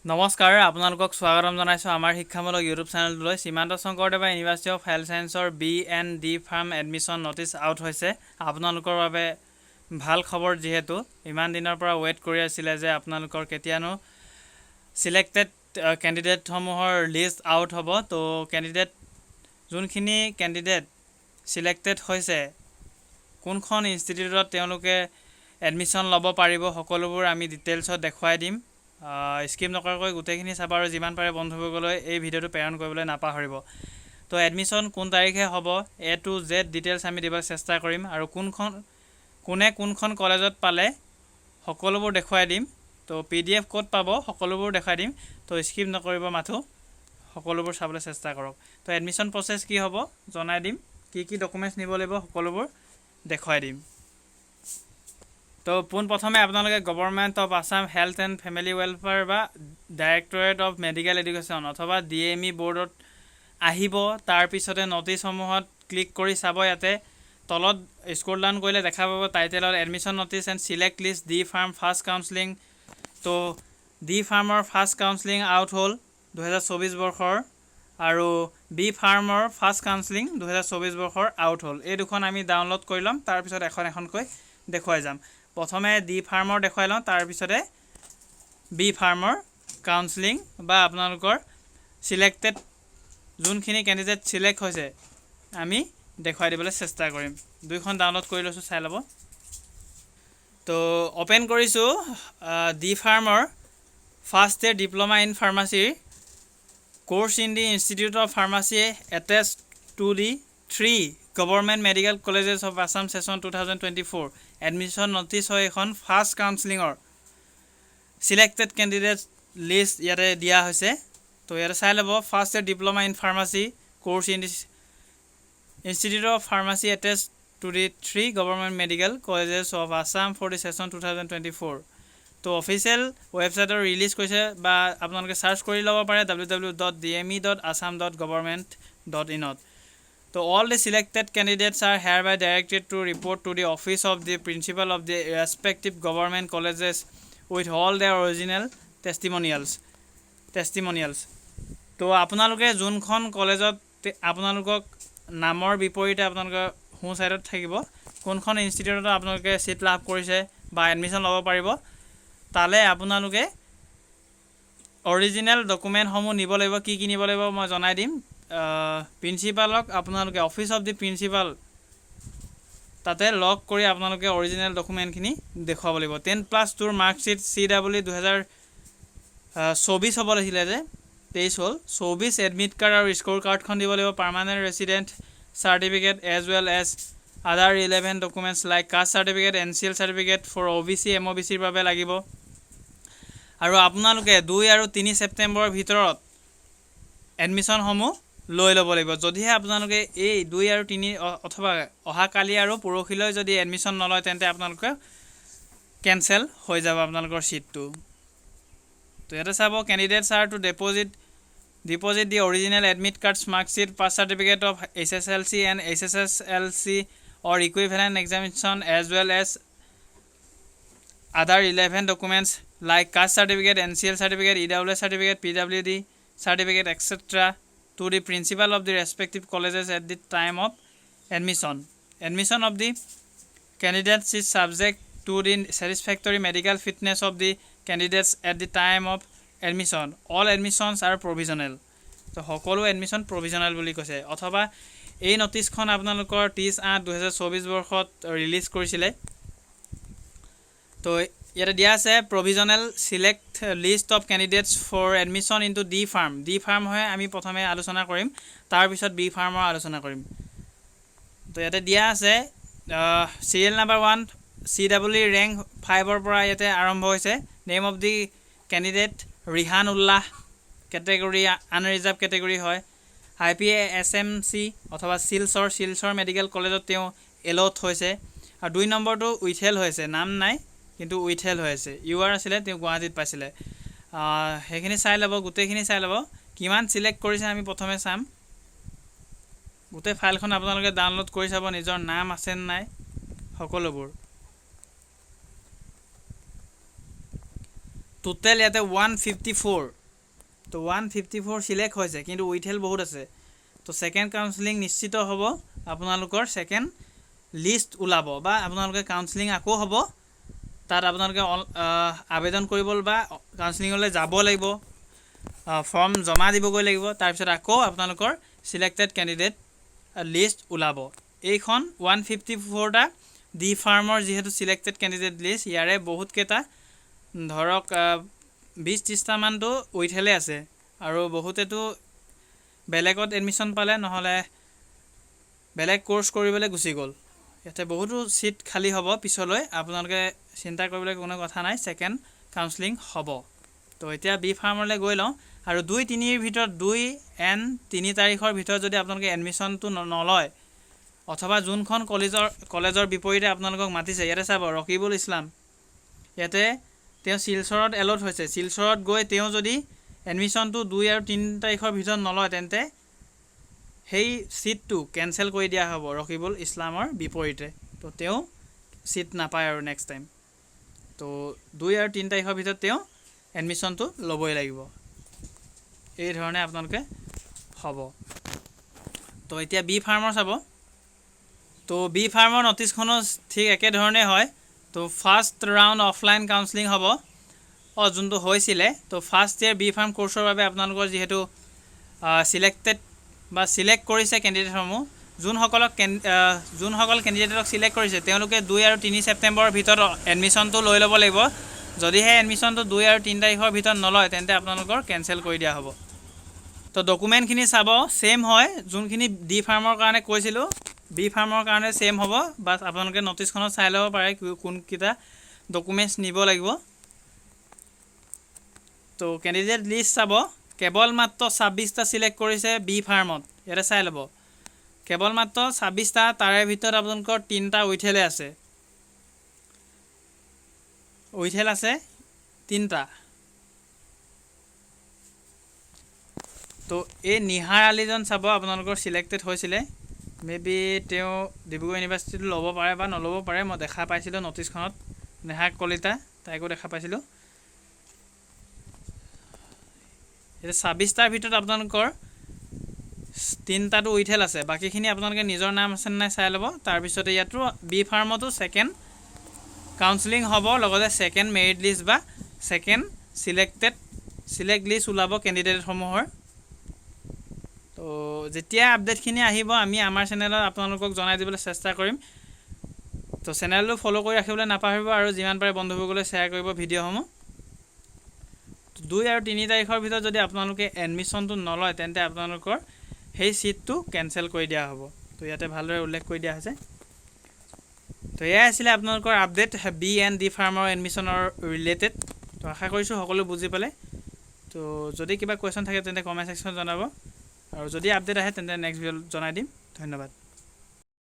নমস্কাৰ আপোনালোকক স্বাগতম জনাইছো আমাৰ শিক্ষামূলক ইউটিউব চেনেলটোলৈ Srimanta Sankaradeva university of health সায়েন্সৰ BND pharm admission notice out হৈছে আপোনালোকৰ বাবে ভাল খবৰ যেহেতু ইমান দিনৰ পৰা ওয়েট কৰি আছিল যে আপোনালোকৰ কেতিয়ানো সিলেক্টেড ক্যান্ডিডেট সমূহৰ লিষ্ট আউট হ'ব তো ক্যান্ডিডেট যোনখিনি ক্যান্ডিডেট সিলেক্টেড হৈছে কোনখন ইনষ্টিটিউটত তেওঁলোকে এডমিশন ল'ব পাৰিব সকলোবোৰ আমি ডিটেইলছত দেখুৱাই দিম স্কিপ নকৰাকৈ গোটেইখিনি চাব আৰু যিমান পাৰে বন্ধুসকললৈ এই ভিডিঅ'টো প্ৰেৰণ কৰিবলৈ নাপাহৰিব তো এডমিশন কোন তাৰিখে হ'ব A to Z ডিটেইলছ আমি দিবলৈ চেষ্টা কৰিম আৰু কোনখন কলেজত পালে সকলোবোৰ দেখুৱাই দিম তো PDF কোড পাব সকলোবোৰ দেখাই দিম তো স্কিপ নকৰিব মাথো সকলোবোৰ চাবলৈ চেষ্টা কৰক তো এডমিশন প্ৰসেস কি হ'ব জনাই দিম কি ডকুমেন্টছ নিব লাগিব সকলোবোৰ দেখুৱাই দিম তো পোন প্ৰথমে আপোনালোকে government of Assam health and family welfare বা ডাইৰেক্টৰেট অফ মেডিকেল এডুকেশ্যন অথবা DME বোৰ্ডত আহিব তাৰ পিছতে নটিছসমূহত ক্লিক কৰি চাব ইয়াতে তলত স্ক্ৰল ডাউন কৰিলে দেখা পাব টাইটেলত admission notice and select list D pharm first counselling তো ডি ফাৰ্মৰ ফাৰ্ষ্ট কাউন্সেলিং আউট হ'ল 2024 বৰ্ষৰ আৰু বি ফাৰ্মৰ ফাৰ্ষ্ট কাউন্সেলিং 2024 বৰ্ষৰ আউট হ'ল এই দুখন আমি ডাউনলোড কৰি লম তাৰ পিছত এখনকৈ দেখুৱাই যাম প্ৰথমে ডি ফাৰ্মৰ দেখুৱাই লওঁ তাৰ পিছতে বি ফাৰ্মৰ কাউন্সেলিং বা আপোনালোকৰ সিলেক্টেড যোনখিনি ক্যান্ডিডেট সিলেক্ট হৈছে আমি দেখুৱাই দিবলৈ চেষ্টা কৰিম দুইখন ডাউনলোড কৰি লৈছো চাই ল'ব তো ওপেন কৰিছো ডি ফাৰ্মৰ first year diploma in pharmacy course in the institute of pharmacy attached to the 3 government medical colleges of Assam session 2024 admission notice হয় এখন ফাৰ্ষ্ট কাউন্সেলিংৰ সিলেক্টেড ক্যান্ডিডেট লিষ্ট ইয়াতে দিয়া হৈছে তো ইয়াতে চাই ল'ব first year diploma in pharmacy course in the institute of pharmacy attached to the 3 government medical colleges of Assam for the session 2024 তো অফিচিয়েল ৱেবছাইটৰ ৰিলিজ কৰিছে বা আপোনালোকে সাৰ্চ কৰি ল'ব পাৰে www.dme.assam.government.in তো all the selected candidates are hereby directed to report to the office of the principal of the respective government colleges with all their original testimonials তো আপোনালোকে যোনখন কলেজত আপোনালোকক নামৰ বিপৰীতে আপোনালোকৰ হো সাইডত থাকিব কোনখন ইনষ্টিটিউটত আপোনালোকে সিট লাভ কৰিছে বা এডমিশন ল'ব পাৰিব তালে আপোনালোকে অৰিজিনাল ডকুমেন্ট সমূহ নিব লাগিব কি নিব লাগিব মই জনাই দিম প্ৰিন্সিপালক আপোনালোকে অফিস অফ দি প্ৰিন্সিপাল তাতে লগ কৰি আপোনালোকে অৰিজিনাল ডকুমেন্টখিনি দেখুৱাব লাগিব 10+2 মাৰ্কশিট CW 2024 হ'ব লাগিলে যে 23 হ'ল 24 এডমিট কাৰ্ড আৰু স্কোৰ কাৰ্ডখন দিব লাগিব permanent resident certificate as well as other relevant documents like caste certificate NCL certificate for OBC MOBC ৰ বাবে লাগিব আৰু আপোনালোকে 2 আৰু 3 সেপ্টেম্বৰৰ ভিতৰত এডমিশন সমূহ লৈ ল'ব লাগিব যদিহে আপোনালোকে এই 2 আৰু 3 অথবা অহা কালি আৰু পৰখিলৈ যদি এডমিশন নলয় তেন্তে আপোনালোকে ক্যান্সেল হৈ যাব আপোনালোকৰ সিটটো তো এটা চাব candidates are to deposit the original admit cards marksheet pass certificate of SSLC and SSLC or equivalent examination as well as other relevant documents like caste certificate NCL certificate EWS certificate PWD certificate etc to the principal of the respective colleges at the time of admission of the candidates is subject to the satisfactory medical fitness of the candidates at the time of admission all admissions are provisional তো সকলো admission provisional বুলি কৈছে অথবা এই নটিছখন আপোনালোকৰ 30/8/2024 বৰ্ষত release কৰিছিলে তো ইয়াতে দিয়া আছে provisional select list of candidates for admission into D farm হয় আমি প্ৰথমে আলোচনা কৰিম তাৰ পিছত B farmৰ আলোচনা কৰিম তো ইয়াতে দিয়া আছে serial number 1 CW rank 5 ৰ পৰা ইয়াতে আৰম্ভ হৈছে name of the candidate Rihan Ullah category unreserved category হয় IPA SMC অথবা শিলচৰ মেডিকেল কলেজত তেওঁ এলট হৈছে আৰু 2 নম্বৰটো উইথেল হৈছে নাম নাই কিন্তু উইথেল হৈছে ইউআৰ আছিল তেওঁ গুৱাহাটীত পাইছিলে হেখিনি চাই ল'ব গোটেইখিনি চাই ল'ব কিমান সিলেক্ট কৰিছে আমি প্ৰথমে চাম গোটেই ফাইলখন আপোনালোকে ডাউনলোড কৰি চাব নিজৰ নাম আছে নাই সকলোবোৰ টোটেল ইয়াতে 154 তো 154 সিলেক্ট হৈছে কিন্তু উইথহেল্ড বহুত আছে তো সেকেন্ড কাউন্সেলিং নিশ্চিত হ'ব আপোনালোকৰ সেকেন্ড লিষ্ট ওলাব বা আপোনালোকে কাউন্সেলিং আকৌ হ'ব তাত আপোনালোকে আবেদন কৰিব বা কাউন্সেলিংলৈ যাব লাগিব ফৰ্ম জমা দিবগৈ লাগিব তাৰ পিছত আকৌ আপোনালোকৰ সিলেক্টেড ক্যান্ডিডেট লিষ্ট ওলাব এইখন 154 টা ডি ফাৰ্মৰ যেহেতু সিলেক্টেড ক্যান্ডিডেট লিষ্ট ইয়াৰে বহুত কেটা ধৰক 20-30 টা মানটো উইথহেলে আছে আৰু বহুতেটো বেলেগত এডমিশন পালে নহলে বেলেগ কোৰ্স কৰিবলৈ গুছি গল ইয়াতে বহুতো সিট খালি হ'ব পিছলৈ আপোনালোকে চিন্তা কৰিবলৈ কোনো কথা নাই সেকেন্ড কাউন্সেলিং হ'ব তো এতিয়া বি ফাৰ্মলৈ গৈ লওঁ আৰু 2-3 ৰ ভিতৰত 2 তাৰিখৰ ভিতৰত যদি আপোনালোকে এডমিশনটো নলয় অথবা যোনখন কলেজৰ বিপৰীতে আপোনালোকক মাতিছে ইয়াতে চাব ৰকিবুল ইছলাম ইয়াতে তেওঁ শিলচৰত এলট হৈছে শিলচৰত গৈ তেওঁ যদি এডমিশনটো 2 আৰু 3 তাৰিখৰ ভিতৰত নলয় তেন্তে হেই সিটটো কেনসেল কৰি দিয়া হ'ব ৰকিবুল ইছলামৰ বিপৰীতে তো তেওঁ সিট নাপায় আৰু নেক্সট টাইম তো 2 আৰু 3 তাৰিখৰ ভিতৰত তেওঁ এডমিশনটো ল'বই লাগিব এই ধৰণে আপোনালোকে হ'ব তো এতিয়া বি ফাৰ্মৰ চাব তো বি ফাৰ্মৰ নটিছখনো ঠিক একে ধৰণে হয় তো ফাৰ্স্ট ৰাউন্ড অফলাইন কাউন্সেলিং হ'ব যোনটো হৈছিলে তো ফাৰ্স্ট ইয়াৰ বি ফাৰ্ম কোৰ্সৰ বাবে আপোনালোকৰ যেহেতু সিলেক্টেড বা সিলেক্ট কৰিছে ক্যান্ডিডেটসমূহ যোনসকল ক্যান্ডিডেটক সিলেক্ট কৰিছে তেওঁলোকে 2 আৰু 3 সেপ্টেম্বৰৰ ভিতৰত এডমিশনটো লৈ ল'ব লাগিব যদিহে এডমিশনটো 2 আৰু 3 তাৰিখৰ ভিতৰত নলয় তেন্তে আপোনালোকৰ কেনসেল কৰি দিয়া হ'ব তো ডকুমেন্টখিনি চাব সেম হয় যোনখিনি ডি ফাৰ্মৰ কাৰণে কৈছিলো বি ফাৰ্মৰ কাৰণে সেম হ'ব বাস আপোনালোকে নটিছখনত চাই ল'ব পাৰে কোন কিটা ডকুমেন্টছ নিব লাগিব তো ক্যান্ডিডেট লিষ্ট চাব কেৱল মাত্ৰ 26 টা সিলেক্ট কৰিছে বি ফাৰ্মত ইয়াতে চাই ল'ব কেৱল মাত্ৰ 26 টা তাৰে ভিতৰত আপোনালোকৰ 3 টা উইথহেল আছে 3 টা তো এই নিহাৰ আলীজন চাব আপোনালোকৰ সিলেক্টেড হৈছিলে মেবি তেওঁ ডিব্ৰুগড় ইউনিভাৰ্সিটিটো ল'ব পাৰে বা নল'ব পাৰে মই দেখা পাইছিলো নটিছখনত নেহা কলিতা তাইকো দেখা পাইছিলো এটা 26 টাৰ ভিতৰত আপোনালোকৰ 3 টাটো উইথহেল আছে বাকিখিনি আপোনালোকে নিজৰ নাম আছে নাই চাই ল'ব তাৰ পিছতে ইয়াতো বি ফাৰ্মতো সেকেন্ড কাউন্সেলিং হ'ব লগতে সেকেন্ড মেৰিট লিষ্ট বা সেকেন্ড সিলেক্ট লিষ্ট ওলাব ক্যান্ডিডেট সমূহৰ তো যেতিয়া আপডেটখিনি আহিব আমি আমাৰ চেনেলত আপোনালোকক জনাই দিবলৈ চেষ্টা কৰিম তো চেনেলটো ফলো কৰি ৰাখিবলৈ নাপাহৰিব আৰু যিমান পাৰে বন্ধুসকললৈ শেয়াৰ কৰিব ভিডিঅ'সমূহ 2 আৰু 3 তাৰিখৰ ভিতৰত যদি আপোনালোকে এডমিশনটো নলয় তেন্তে আপোনালোকৰ সেই সিটটো কেনসেল কৰি দিয়া হ'ব তো ইয়াতে ভালদৰে উল্লেখ কৰি দিয়া হৈছে তো এয়া আছিল আপোনালোকৰ আপডেট বি এণ্ড ডি ফাৰ্মৰ এডমিশনৰ ৰিলেটেড তো আশা কৰিছো সকলো বুজি পালে তো যদি কিবা কোৱেশ্চন থাকে তেন্তে কমেন্ট সেকশনত জনাব আৰু যদি আপডেট আহে তেন্তে নেক্সট ভিডিঅ'ত জনাই দিম ধন্যবাদ